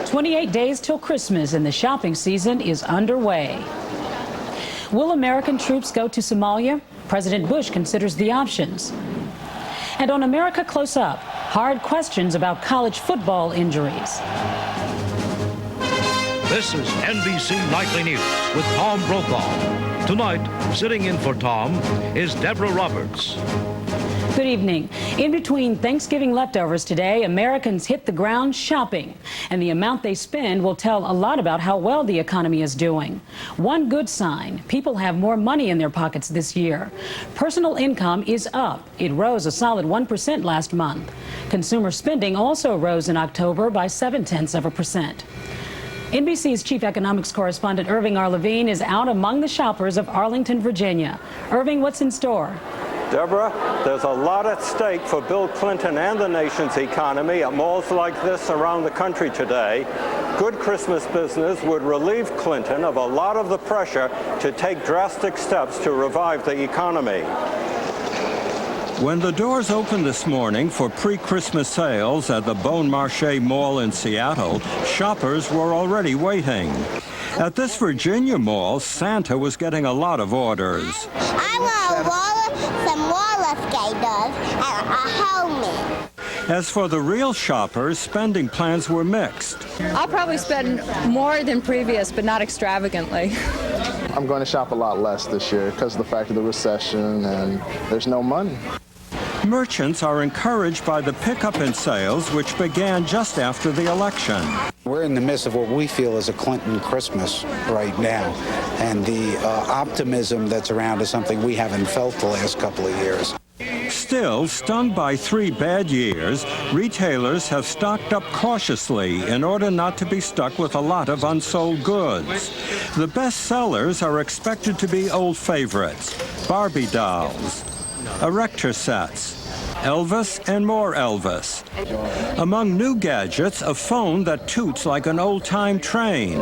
"28 days till Christmas and the shopping season is underway." Will American troops go to Somalia? President Bush considers the options. And on America Close Up, hard questions about college football injuries. This is NBC Nightly News with Tom Brokaw. Tonight, sitting in for Tom is Deborah Roberts. Good evening. In between Thanksgiving leftovers today, Americans hit the ground shopping. And the amount they spend will tell a lot about how well the economy is doing. One good sign, people have more money in their pockets this year. Personal income is up. It rose a solid 1% last month. Consumer spending also rose in October by 0.7%. NBC's chief economics correspondent Irving R. Levine is out among the shoppers of Arlington, Virginia. Irving, what's in store? Deborah, there's a lot at stake for Bill Clinton and the nation's economy at malls like this around the country today. Good Christmas business would relieve Clinton of a lot of the pressure to take drastic steps to revive the economy. When the doors opened this morning for pre-Christmas sales at the Bon Marché Mall in Seattle, shoppers were already waiting. At this Virginia mall, Santa was getting a lot of orders. I want some roller skaters and a helmet. As for the real shoppers, spending plans were mixed. I'll probably spend more than previous, but not extravagantly. I'm going to shop a lot less this year because of the fact of the recession and there's no money. Merchants are encouraged by the pickup in sales, which began just after the election. We're in the midst of what we feel is a Clinton Christmas right now, and the optimism that's around is something we haven't felt the last couple of years. Still, stung by 3 bad years, retailers have stocked up cautiously in order not to be stuck with a lot of unsold goods. The best sellers are expected to be old favorites: Barbie dolls, erector sets, Elvis and more Elvis. Among new gadgets, a phone that toots like an old-time train,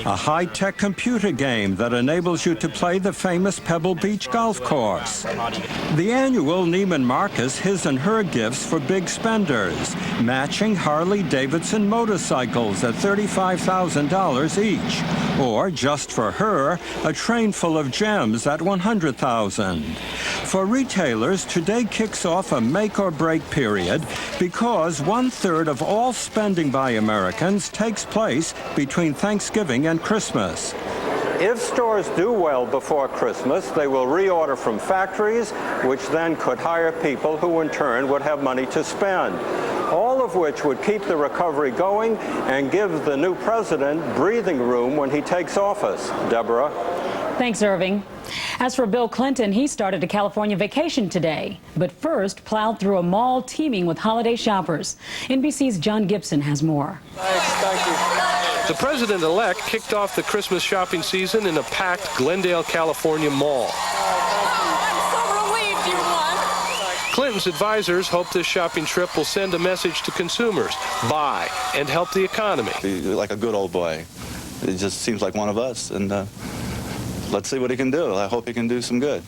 a high-tech computer game that enables you to play the famous Pebble Beach golf course. The annual Neiman Marcus His and Her gifts for big spenders, matching Harley-Davidson motorcycles at $35,000 each, or just for her, a train full of gems at $100,000. For retailers, today kicks off a make-or-break period because 1/3 of all spending by Americans takes place between Thanksgiving and Christmas. If stores do well before Christmas, they will reorder from factories, which then could hire people who in turn would have money to spend. All of which would keep the recovery going and give the new president breathing room when he takes office. Deborah. Thanks, Irving. As for Bill Clinton, he started a California vacation today, but first plowed through a mall teeming with holiday shoppers. NBC's John Gibson has more. Thank you. The president-elect kicked off the Christmas shopping season in a packed Glendale, California mall. I'm so relieved you won. Clinton's advisors hope this shopping trip will send a message to consumers: buy and help the economy. Like a good old boy. It just seems like one of us, and let's see what he can do. I hope he can do some good.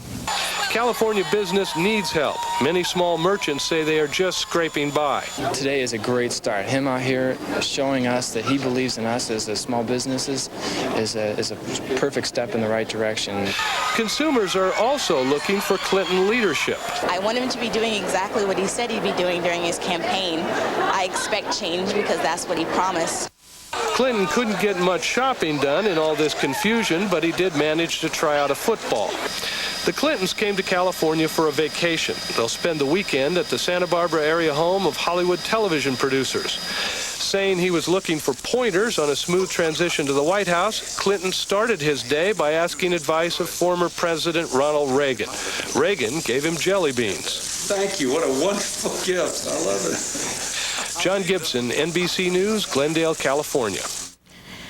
California business needs help. Many small merchants say they are just scraping by. Today is a great start. Him out here showing us that he believes in us as small businesses is a perfect step in the right direction. Consumers are also looking for Clinton leadership. I want him to be doing exactly what he said he'd be doing during his campaign. I expect change because that's what he promised. Clinton couldn't get much shopping done in all this confusion, but he did manage to try out a football. The Clintons came to California for a vacation. They'll spend the weekend at the Santa Barbara area home of Hollywood television producers. Saying he was looking for pointers on a smooth transition to the White House, Clinton started his day by asking advice of former President Ronald Reagan. Reagan gave him jelly beans. Thank you. What a wonderful gift. I love it. John Gibson, NBC News, Glendale, California.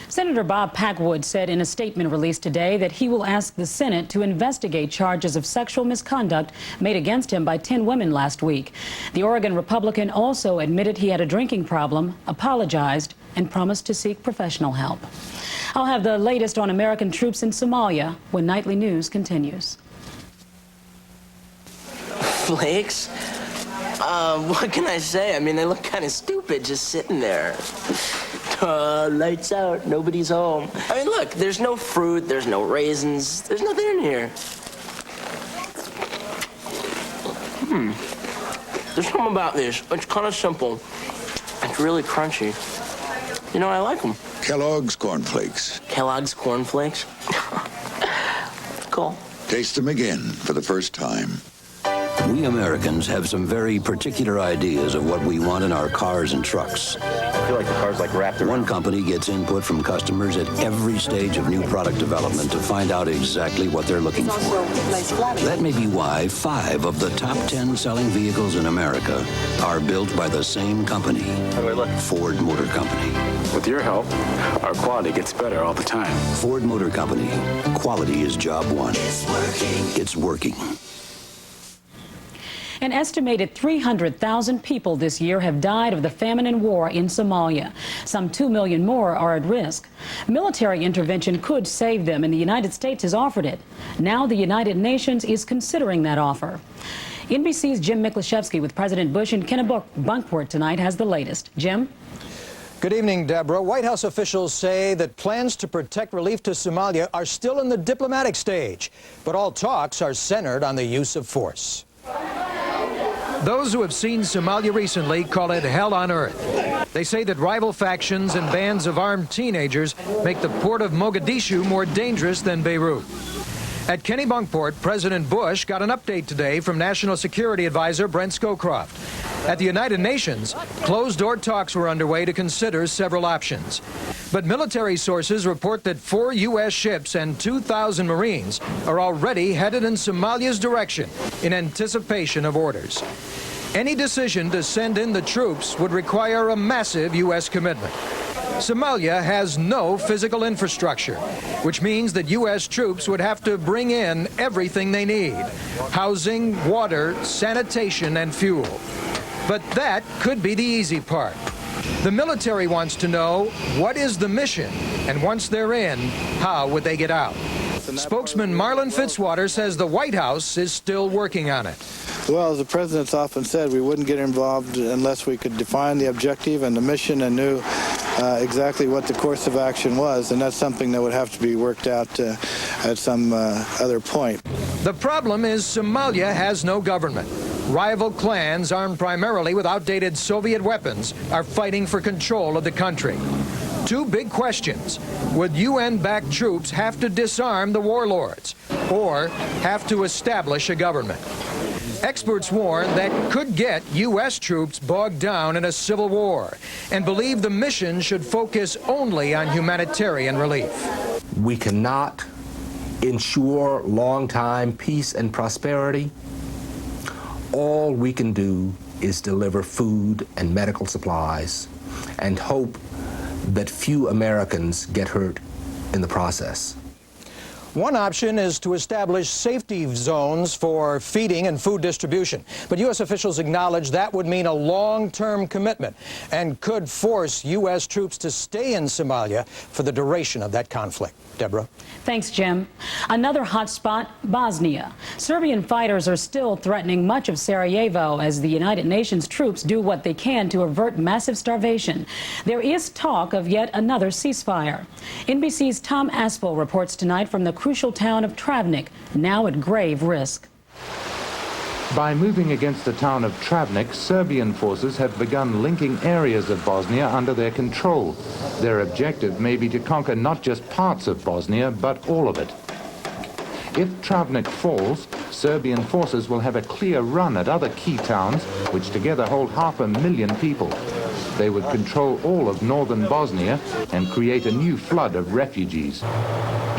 Senator Bob Packwood said in a statement released today that he will ask the Senate to investigate charges of sexual misconduct made against him by 10 women last week. The Oregon Republican also admitted he had a drinking problem, apologized, and promised to seek professional help. I'll have the latest on American troops in Somalia when Nightly News continues. Flakes? What can I say? I mean, they look kind of stupid just sitting there. Lights out, nobody's home. I mean, look, there's no fruit, there's no raisins, there's nothing in here. There's something about this. It's kind of simple. It's really crunchy. You know, I like them. Kellogg's Corn Flakes. Kellogg's Corn Flakes? Cool. Taste them again for the first time. We Americans have some very particular ideas of what we want in our cars and trucks. I feel like the car's like wrapped around. One company gets input from customers at every stage of new product development to find out exactly what they're looking for. That may be why 5 of the top 10 selling vehicles in America are built by the same company, Ford Motor Company. With your help, our quality gets better all the time. Ford Motor Company. Quality is job one. It's working. It's working. An estimated 300,000 people this year have died of the famine and war in Somalia. Some 2 million more are at risk. Military intervention could save them, and the United States has offered it. Now the United Nations is considering that offer. NBC's Jim Miklaszewski with President Bush in Kennebunkport tonight has the latest. Jim? Good evening, Deborah. White House officials say that plans to protect relief to Somalia are still in the diplomatic stage, but all talks are centered on the use of force. Those who have seen Somalia recently call it hell on earth. They say that rival factions and bands of armed teenagers make the port of Mogadishu more dangerous than Beirut. At Kennebunkport, President Bush got an update today from National Security Advisor Brent Scowcroft. At the United Nations, closed-door talks were underway to consider several options. But military sources report that 4 U.S. ships and 2,000 Marines are already headed in Somalia's direction in anticipation of orders. Any decision to send in the troops would require a massive U.S. commitment. Somalia has no physical infrastructure, which means that U.S. troops would have to bring in everything they need: housing, water, sanitation, and fuel. But that could be the easy part. The military wants to know what is the mission, and once they're in, how would they get out? Spokesman Marlon Fitzwater says the White House is still working on it. Well, as the president's often said, we wouldn't get involved unless we could define the objective and the mission and knew exactly what the course of action was, and that's something that would have to be worked out at some other point. The problem is Somalia has no government. Rival clans armed primarily with outdated Soviet weapons are fighting for control of the country. 2 big questions. Would UN-backed troops have to disarm the warlords or have to establish a government? Experts warn that could get U.S. troops bogged down in a civil war and believe the mission should focus only on humanitarian relief. We cannot ensure long-time peace and prosperity. All we can do is deliver food and medical supplies and hope that few Americans get hurt in the process. One option is to establish safety zones for feeding and food distribution. But U.S. officials acknowledge that would mean a long-term commitment and could force U.S. troops to stay in Somalia for the duration of that conflict. Deborah? Thanks, Jim. Another hot spot, Bosnia. Serbian fighters are still threatening much of Sarajevo as the United Nations troops do what they can to avert massive starvation. There is talk of yet another ceasefire. NBC's Tom Aspel reports tonight from the crucial town of Travnik, now at grave risk. By moving against the town of Travnik, Serbian forces have begun linking areas of Bosnia under their control. Their objective may be to conquer not just parts of Bosnia, but all of it. If Travnik falls, Serbian forces will have a clear run at other key towns, which together hold 500,000 people. They would control all of northern Bosnia and create a new flood of refugees.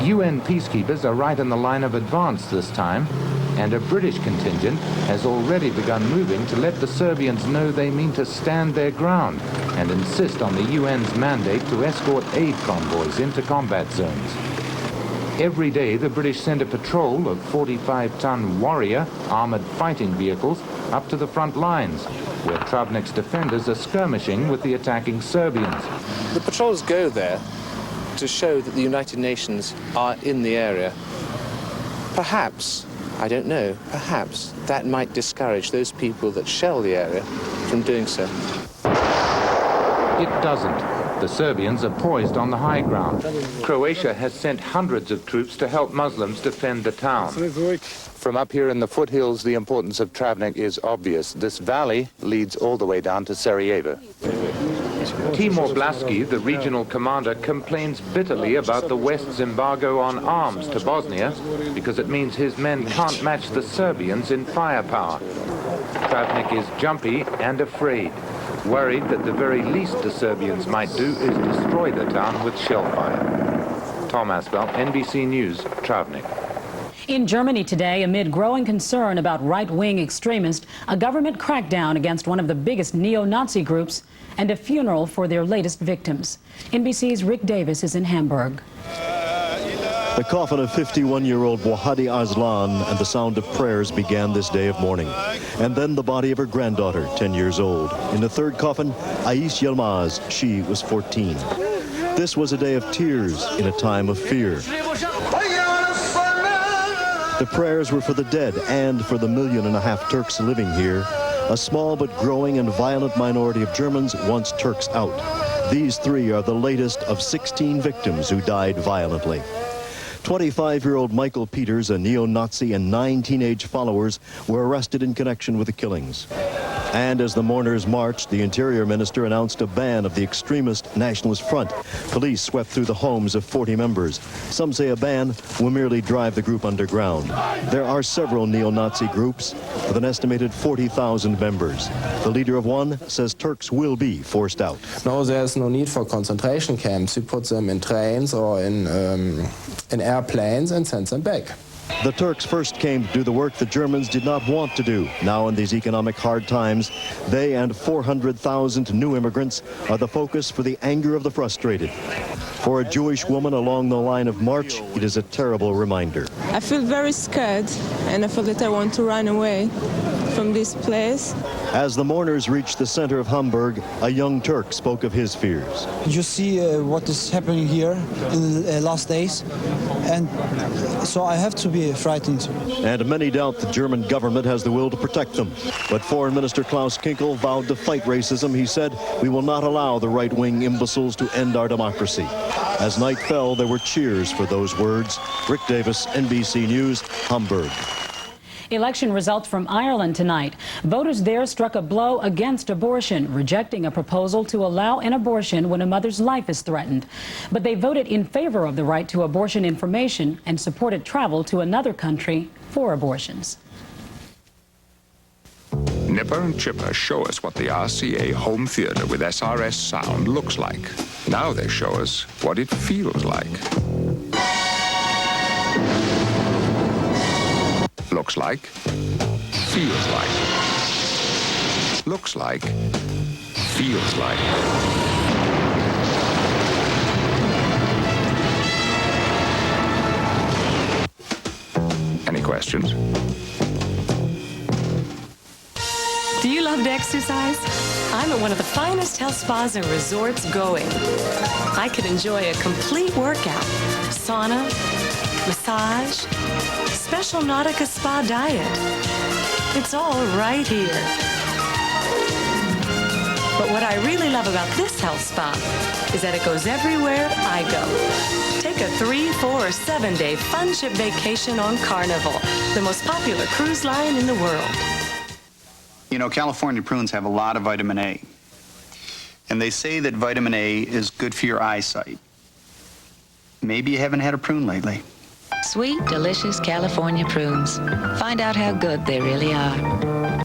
UN peacekeepers are right in the line of advance this time, and a British contingent has already begun moving to let the Serbians know they mean to stand their ground and insist on the UN's mandate to escort aid convoys into combat zones. Every day, the British send a patrol of 45-ton Warrior armored fighting vehicles up to the front lines, where Travnik's defenders are skirmishing with the attacking Serbians. The patrols go there to show that the United Nations are in the area, perhaps I don't know, perhaps that might discourage those people that shell the area from doing so. It doesn't. The Serbians are poised on the high ground. Croatia has sent hundreds of troops to help Muslims defend the town. From up here in the foothills, the importance of Travnik is obvious. This valley leads all the way down to Sarajevo. Timur Blaski, the regional commander, complains bitterly about the West's embargo on arms to Bosnia because it means his men can't match the Serbians in firepower. Travnik is jumpy and afraid, worried that the very least the Serbians might do is destroy the town with shell fire. Tom Aspel, NBC News, Travnik. In Germany today, amid growing concern about right-wing extremists, a government crackdown against one of the biggest neo-Nazi groups, and a funeral for their latest victims. NBC's Rick Davis is in Hamburg. The coffin of 51-year-old Wahadi Arslan and the sound of prayers began this day of mourning. And then the body of her granddaughter, 10 years old. In the third coffin, Ais Yilmaz. She was 14. This was a day of tears in a time of fear. The prayers were for the dead and for the 1.5 million Turks living here, a small but growing and violent minority of Germans once Turks out. These three are the latest of 16 victims who died violently. 25-year-old Michael Peters, a neo-Nazi, and 9 teenage followers were arrested in connection with the killings. And as the mourners marched, the Interior Minister announced a ban of the extremist Nationalist Front. Police swept through the homes of 40 members. Some say a ban will merely drive the group underground. There are several neo-Nazi groups with an estimated 40,000 members. The leader of one says Turks will be forced out. No, there's no need for concentration camps. You put them in trains or in airplanes and send them back. The Turks first came to do the work the Germans did not want to do. Now, in these economic hard times, they and 400,000 new immigrants are the focus for the anger of the frustrated. For a Jewish woman along the line of march, it is a terrible reminder. I feel very scared, and I feel that I want to run away from this place. As the mourners reached the center of Hamburg, a young Turk spoke of his fears. You see what is happening here in the last days, and so I have to be frightened. And many doubt the German government has the will to protect them. But Foreign Minister Klaus Kinkel vowed to fight racism. He said, "We will not allow the right-wing imbeciles to end our democracy." As night fell, there were cheers for those words. Rick Davis, NBC News, Hamburg. Election results from Ireland tonight. Voters there struck a blow against abortion, rejecting a proposal to allow an abortion when a mother's life is threatened. But they voted in favor of the right to abortion information and supported travel to another country for abortions. Nipper and Chipper show us what the RCA home theater with SRS sound looks like. Now they show us what it feels like. Looks like, feels like. Looks like, feels like. Any questions? Do you love to exercise? I'm at one of the finest health spas and resorts going. I could enjoy a complete workout, sauna, massage, special Nautica spa diet. It's all right here. But what I really love about this health spa is that it goes everywhere I go. Take a 3, 4, or 7-day fun ship vacation on Carnival, the most popular cruise line in the world. You know, California prunes have a lot of vitamin A. And they say that vitamin A is good for your eyesight. Maybe you haven't had a prune lately. Sweet, delicious California prunes. Find out how good they really are.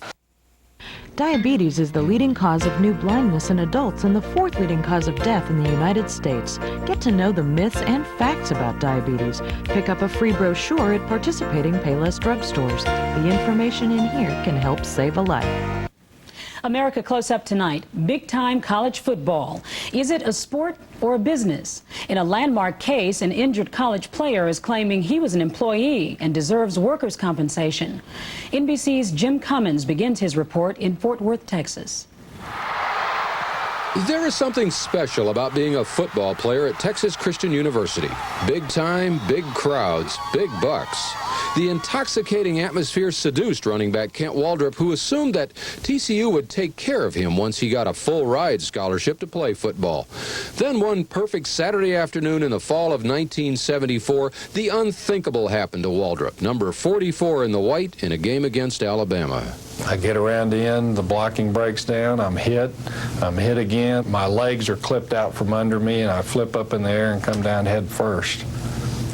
Diabetes is the leading cause of new blindness in adults and the 4th leading cause of death in the United States. Get to know the myths and facts about diabetes. Pick up a free brochure at participating Payless drugstores. The information in here can help save a life. America Close Up tonight. Big-time college football. Is it a sport or a business? In a landmark case, an injured college player is claiming he was an employee and deserves workers' compensation. NBC's Jim Cummins begins his report in Fort Worth, Texas. There is something special about being a football player at Texas Christian University. Big time, big crowds, big bucks. The intoxicating atmosphere seduced running back Kent Waldrop, who assumed that TCU would take care of him once he got a full-ride scholarship to play football. Then one perfect Saturday afternoon in the fall of 1974, the unthinkable happened to Waldrop, number 44 in the white in a game against Alabama. I get around the end, the blocking breaks down, I'm hit again. My legs are clipped out from under me, and I flip up in the air and come down head first.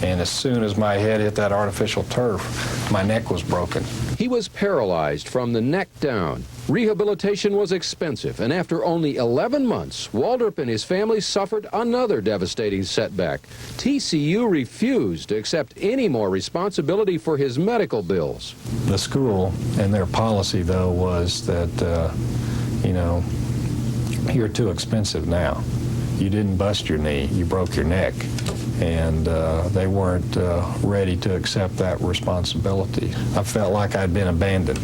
And as soon as my head hit that artificial turf, my neck was broken. He was paralyzed from the neck down. Rehabilitation was expensive, and after only 11 months, Waldrop and his family suffered another devastating setback. TCU refused to accept any more responsibility for his medical bills. The school and their policy, though, was that, you know, you're too expensive now. You didn't bust your knee, you broke your neck. And they weren't ready to accept that responsibility. I felt like I'd been abandoned.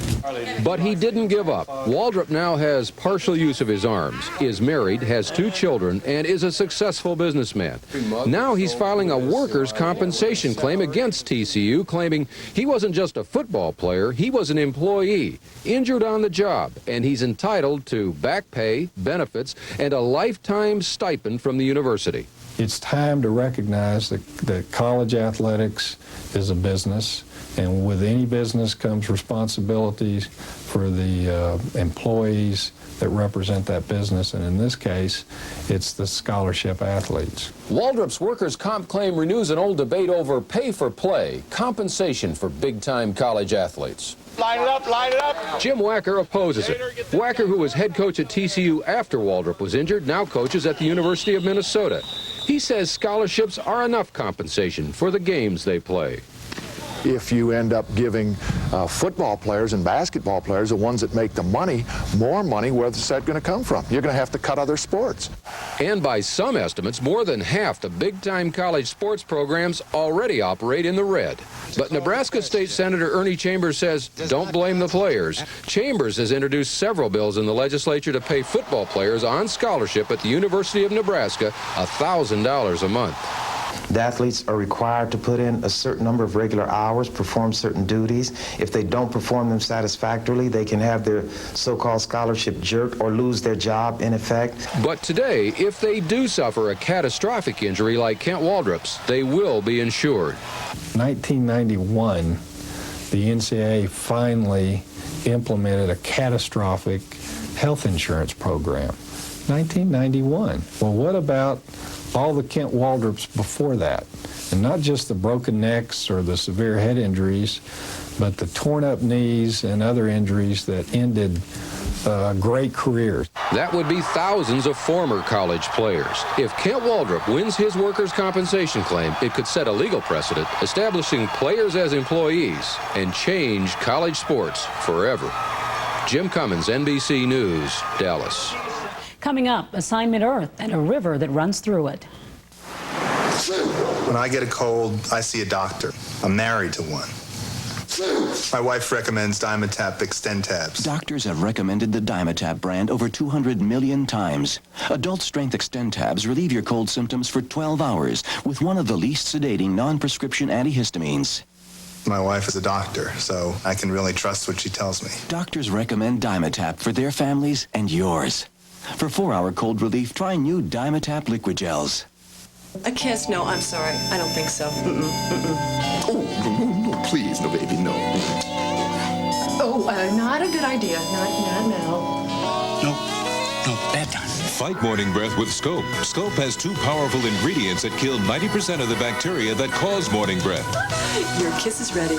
But he didn't give up. Waldrop now has partial use of his arms, is married, has 2 children, and is a successful businessman. Now he's filing a workers' compensation claim against TCU, claiming he wasn't just a football player, he was an employee, injured on the job, and he's entitled to back pay, benefits, and a lifetime stipend from the university. It's time to recognize that college athletics is a business, and with any business comes responsibilities for the employees that represent that business, and in this case, it's the scholarship athletes. Waldrop's workers' comp claim renews an old debate over pay for play, compensation for big-time college athletes. Line it up, line it up. Jim Wacker opposes it. Wacker, who was head coach at TCU after Waldrop was injured, now coaches at the University of Minnesota. He says scholarships are enough compensation for the games they play. If you end up giving football players and basketball players, the ones that make the money, more money, where's that going to come from? You're going to have to cut other sports. And by some estimates, more than half the big-time college sports programs already operate in the red. But Nebraska State Senator Ernie Chambers says, don't blame the players. Chambers has introduced several bills in the legislature to pay football players on scholarship at the University of Nebraska $1,000 a month. The athletes are required to put in a certain number of regular hours, perform certain duties. If they don't perform them satisfactorily, they can have their so-called scholarship jerked or lose their job in effect. But today, if they do suffer a catastrophic injury like Kent Waldrop's, they will be insured. 1991, the NCAA finally implemented a catastrophic health insurance program. 1991. Well, what about all the Kent Waldrops before that? And not just the broken necks or the severe head injuries, but the torn up knees and other injuries that ended great careers. That would be thousands of former college players. If Kent Waldrop wins his workers' compensation claim, it could set a legal precedent establishing players as employees and change college sports forever. Jim Cummins, NBC News, Dallas. Coming up, Assignment Earth and a river that runs through it. When I get a cold, I see a doctor. I'm married to one. My wife recommends Dimetap Extend Tabs. Doctors have recommended the Dimetap brand over 200 million times. Adult-strength Extend Tabs relieve your cold symptoms for 12 hours with one of the least sedating non-prescription antihistamines. My wife is a doctor, so I can really trust what she tells me. Doctors recommend Dimetap for their families and yours. For 4-hour cold relief, try new Dimetap liquid gels. A kiss? No, I'm sorry. I don't think so. Oh, no, please, no, baby, no. Oh, not a good idea. Not now. No, bad time. Fight morning breath with Scope. Scope has 2 powerful ingredients that kill 90% of the bacteria that cause morning breath. Your kiss is ready.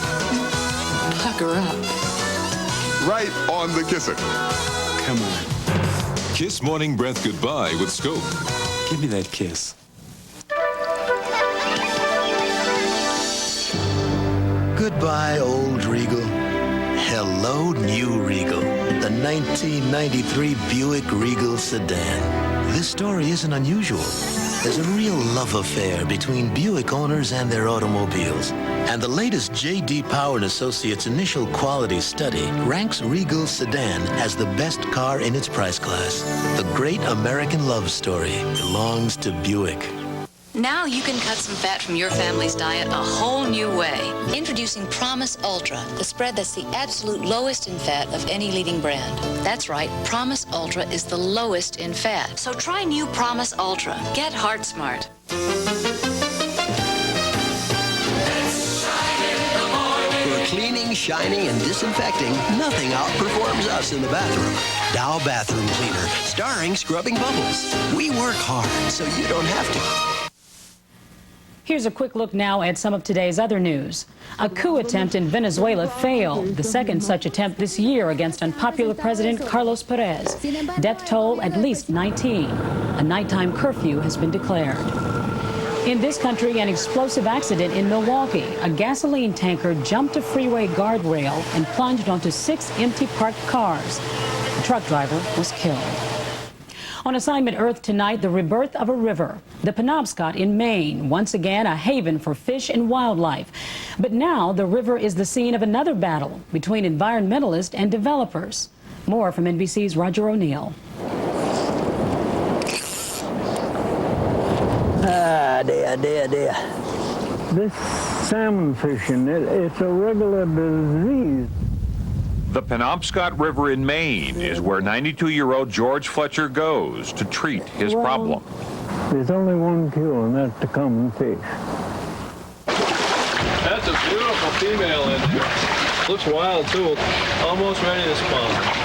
Pucker up. Right on the kisser. Come on. Kiss morning breath goodbye with Scope. Give me that kiss. Goodbye, old Regal. Hello, new Regal. The 1993 Buick Regal sedan. This story isn't unusual. There's a real love affair between Buick owners and their automobiles. And the latest J.D. Power & Associates initial quality study ranks Regal sedan as the best car in its price class. The great American love story belongs to Buick. Now you can cut some fat from your family's diet a whole new way. Introducing Promise Ultra, the spread that's the absolute lowest in fat of any leading brand. That's right, Promise Ultra is the lowest in fat. So try new Promise Ultra. Get heart smart. For cleaning, shining, and disinfecting, nothing outperforms us in the bathroom. Dow Bathroom Cleaner, starring Scrubbing Bubbles. We work hard so you don't have to. Here's a quick look now at some of today's other news. A coup attempt in Venezuela failed, the second such attempt this year against unpopular President Carlos Perez. Death toll at least 19. A nighttime curfew has been declared. In this country, an explosive accident in Milwaukee. A gasoline tanker jumped a freeway guardrail and plunged onto 6 empty parked cars. The truck driver was killed. On Assignment Earth tonight, the rebirth of a river, the Penobscot in Maine, once again a haven for fish and wildlife. But now the river is the scene of another battle between environmentalists and developers. More from NBC's Roger O'Neill. Dear. This salmon fishing, it's a regular disease. The Penobscot River in Maine is where 92-year-old George Fletcher goes to treat his problem. There's only one cure, and that's to come and fish. That's a beautiful female in there. Looks wild, too. Almost ready to spawn.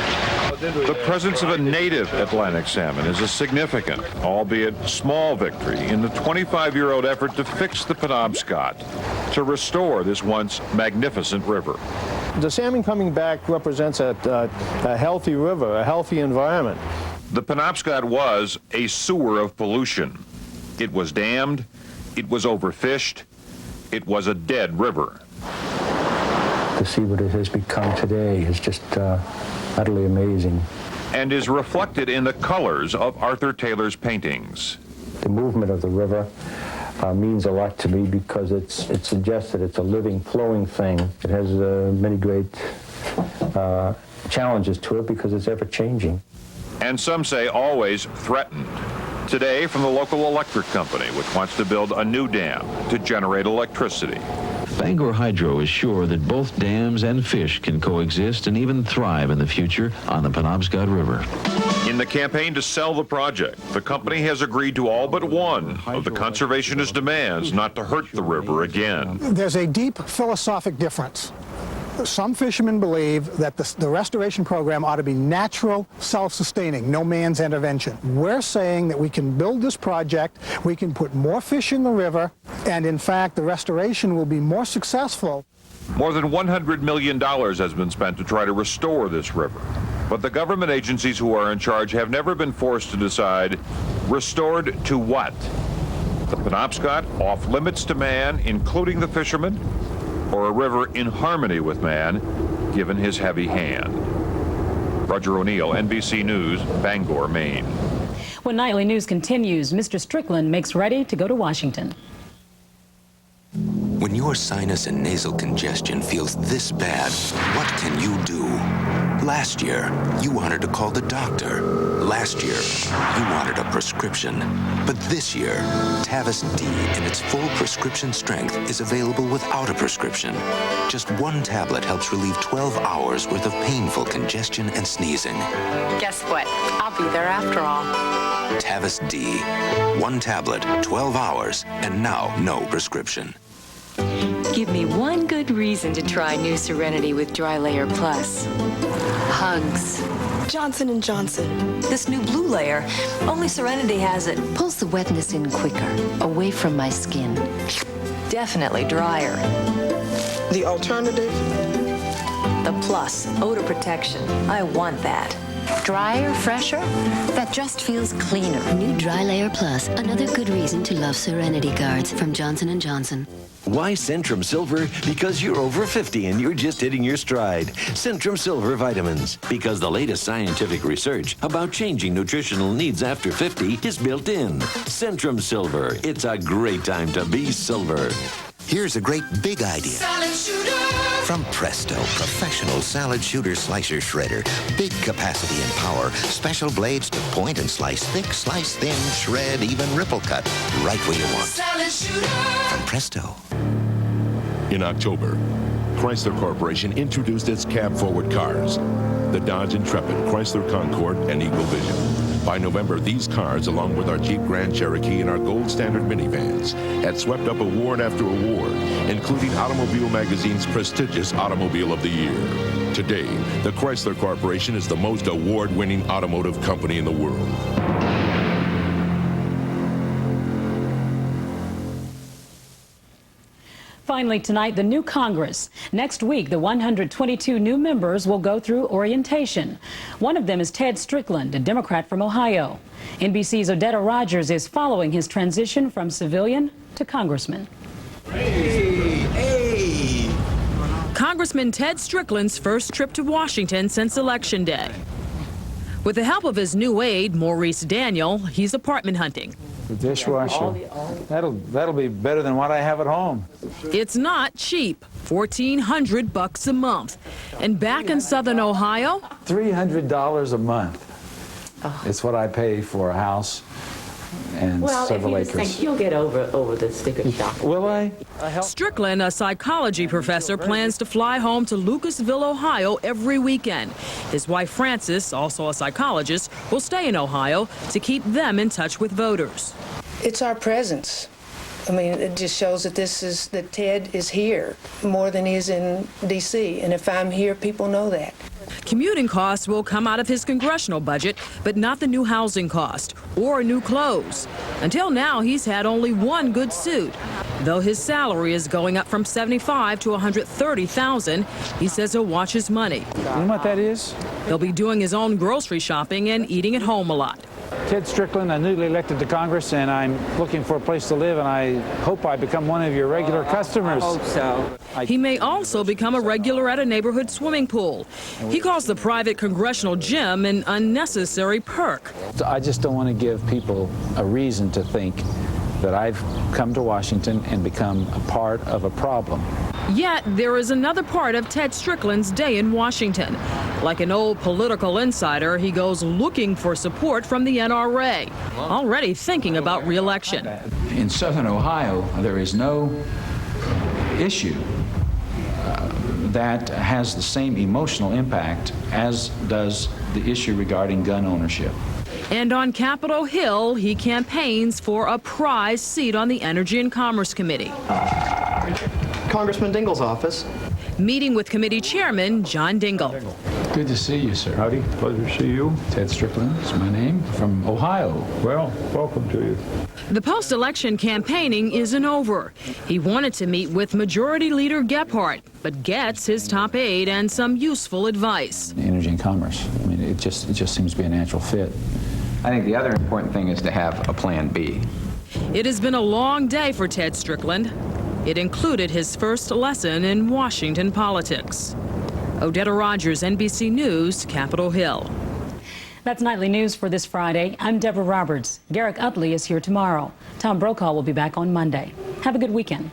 The presence of a native Atlantic salmon is a significant, albeit small, victory in the 25-year-old effort to fix the Penobscot, to restore this once magnificent river. The salmon coming back represents a healthy river, a healthy environment. The Penobscot was a sewer of pollution. It was dammed, it was overfished, it was a dead river. To see what it has become today is just utterly amazing. And is reflected in the colors of Arthur Taylor's paintings. The movement of the river means a lot to me because it suggests that it's a living, flowing thing. It has many great challenges to it because it's ever changing. And some say always threatened. Today from the local electric company, which wants to build a new dam to generate electricity. Bangor Hydro is sure that both dams and fish can coexist and even thrive in the future on the Penobscot River. In the campaign to sell the project, the company has agreed to all but one of the conservationist demands not to hurt the river again. There's a deep philosophic difference. Some fishermen believe that the restoration program ought to be natural, self-sustaining, no man's intervention. We're saying that we can build this project, we can put more fish in the river, and in fact, the restoration will be more successful. More than $100 million has been spent to try to restore this river. But the government agencies who are in charge have never been forced to decide, restored to what? The Penobscot off limits to man, including the fishermen? Or a river in harmony with man, given his heavy hand? Roger O'Neill, NBC News, Bangor, Maine. When Nightly News continues, Mr. Strickland makes ready to go to Washington. When your sinus and nasal congestion feels this bad, what can you do? Last year, you wanted to call the doctor. Last year, you wanted a prescription. But this year, Tavis D in its full prescription strength is available without a prescription. Just one tablet helps relieve 12 hours worth of painful congestion and sneezing. Guess what? I'll be there after all. Tavis D. One tablet, 12 hours, and now no prescription. Give me one good reason to try new Serenity with Dry Layer Plus. Hugs. Johnson & Johnson. This new blue layer, only Serenity has it. Pulls the wetness in quicker, away from my skin. Definitely drier. The alternative? The Plus, odor protection. I want that. Drier, fresher? That just feels cleaner. New Dry Layer Plus, another good reason to love Serenity Guards from Johnson & Johnson. Why Centrum Silver? Because you're over 50 and you're just hitting your stride. Centrum Silver vitamins. Because the latest scientific research about changing nutritional needs after 50 is built in. Centrum Silver. It's a great time to be silver. Here's a great big idea. Silent shooter. From Presto, professional salad shooter slicer shredder. Big capacity and power. Special blades to point and slice thick, slice thin, shred, even ripple cut. Right where you want. Salad shooter. From Presto. In October, Chrysler Corporation introduced its cab-forward cars, the Dodge Intrepid, Chrysler Concorde, and Eagle Vision. By November, these cars, along with our Jeep Grand Cherokee and our Gold Standard minivans, had swept up award after award, including Automobile Magazine's prestigious Automobile of the Year. Today, the Chrysler Corporation is the most award-winning automotive company in the world. Finally tonight, the new Congress. Next week, the 122 new members will go through orientation. One of them is Ted Strickland, a Democrat from Ohio. NBC's Odetta Rogers is following his transition from civilian to congressman. Hey! Congressman Ted Strickland's first trip to Washington since Election Day. With the help of his new aide, Maurice Daniel, he's apartment hunting. The dishwasher. That'll be better than what I have at home. It's not cheap. $1,400 a month. And back in Southern Ohio, $300 a month. It's what I pay for a house and several acres. Think you'll get over the sticker shock. Will I? Strickland, a psychology professor, plans to fly home to Lucasville, Ohio every weekend. His wife, Frances, also a psychologist, will stay in Ohio to keep them in touch with voters. It's our presence. I mean, it just shows that Ted is here more than he is in D.C. And if I'm here, people know that. Commuting costs will come out of his congressional budget, but not the new housing cost or new clothes. Until now, he's had only one good suit. Though his salary is going up from $75,000 to $130,000, he says he'll watch his money. You know what that is? He'll be doing his own grocery shopping and eating at home a lot. Ted Strickland, I'm newly elected to Congress, and I'm looking for a place to live, and I hope I become one of your regular customers. I hope so. He may also become a regular at a neighborhood swimming pool. He calls the private congressional gym an unnecessary perk. I just don't want to give people a reason to think that I've come to Washington and become a part of a problem. Yet, there is another part of Ted Strickland's day in Washington. Like an old political insider, he goes looking for support from the NRA, already thinking about re-election. In Southern Ohio, there is no issue that has the same emotional impact as does the issue regarding gun ownership. And on Capitol Hill, he campaigns for a prize seat on the Energy and Commerce Committee. Congressman Dingell's office. Meeting with committee chairman John Dingell. Good to see you, sir. Howdy, pleasure to see you. Ted Strickland is my name, from Ohio. Well, welcome to you. The post-election campaigning isn't over. He wanted to meet with Majority Leader Gephardt, but gets his top aide and some useful advice. Energy and commerce. I mean, it just seems to be a natural fit. I think the other important thing is to have a plan B. It has been a long day for Ted Strickland. It included his first lesson in Washington politics. Odetta Rogers, NBC News, Capitol Hill. That's Nightly News for this Friday. I'm Deborah Roberts. Garrick Utley is here tomorrow. Tom Brokaw will be back on Monday. Have a good weekend.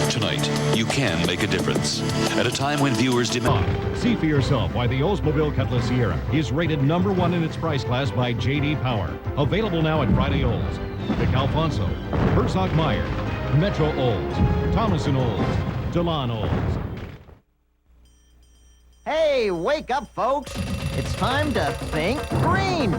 Tonight, you can make a difference. At a time when viewers demand. See for yourself why the Oldsmobile Cutlass Sierra is rated #1 in its price class by J.D. Power. Available now at Friday Olds, Vic Alfonso, Herzog Meyer, Metro Olds, Thomas & Olds, DeLon Olds. Hey, wake up, folks. It's time to think green.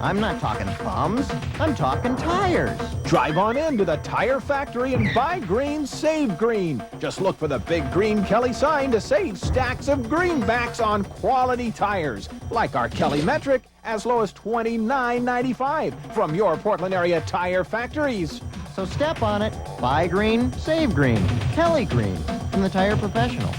I'm not talking bums. I'm talking tires. Drive on into the tire factory and buy green, save green. Just look for the big green Kelly sign to save stacks of greenbacks on quality tires, like our Kelly Metric, as low as $29.95 from your Portland area tire factories. So step on it. Buy green, save green. Kelly Green from the Tire Professional.